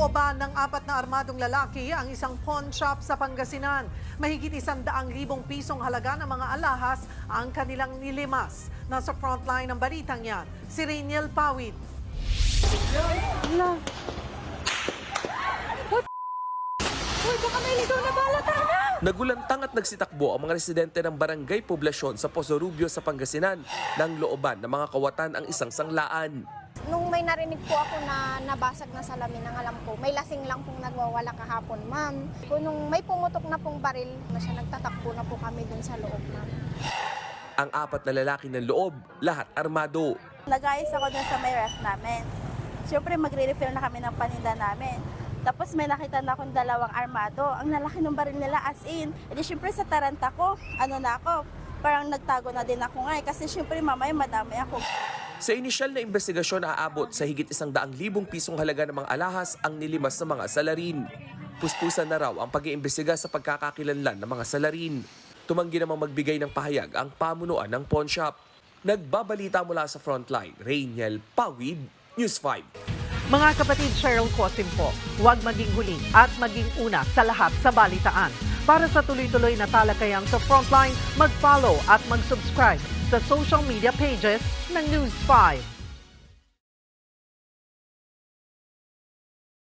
Nilooban ng 4 na armadong lalaki ang isang pawn shop sa Pangasinan. Mahigit 100,000 pisong halaga ng mga alahas ang kanilang nilimas. Nasa frontline ng balitang yan, si Rainiel Pawid. Nagulantang at nagsitakbo ang mga residente ng barangay Poblasyon sa Poso Rubio sa Pangasinan nang looban ng mga kawatan ang isang sanglaan. Nung may narinig po ako na nabasag na salamin, ang alam ko, may lasing lang pong nagwawala kahapon, ma'am. Nung may pumutok na pong baril, nagtatakbo na po kami dun sa loob, ma'am. Ang 4 na lalaki ng loob, lahat armado. Nag-ayos ako dun sa may ref namin. Siyempre magre-refill na kami ng paninda namin. Tapos may nakita na akong 2 armado. Ang lalaki ng baril nila as in. E di siyempre sa taranta ko, parang nagtago na din ako nga kasi siyempre mamaya madami ako. Sa inisyal na investigasyon, aabot sa higit 100,000 pisong halaga ng mga alahas ang nilimas ng mga salarin. Puspusan na raw ang pag-iimbestiga sa pagkakakilanlan ng mga salarin. Tumanggi namang magbigay ng pahayag ang pamunuan ng pawn shop. Nagbabalita mula sa frontline, Rainiel Pawid, News 5. Mga kapatid, Cheryl Cosim po, huwag maging huli at maging una sa lahat sa balitaan. Para sa tuloy-tuloy na talakayan sa Frontline, mag-follow at mag-subscribe sa social media pages ng News 5.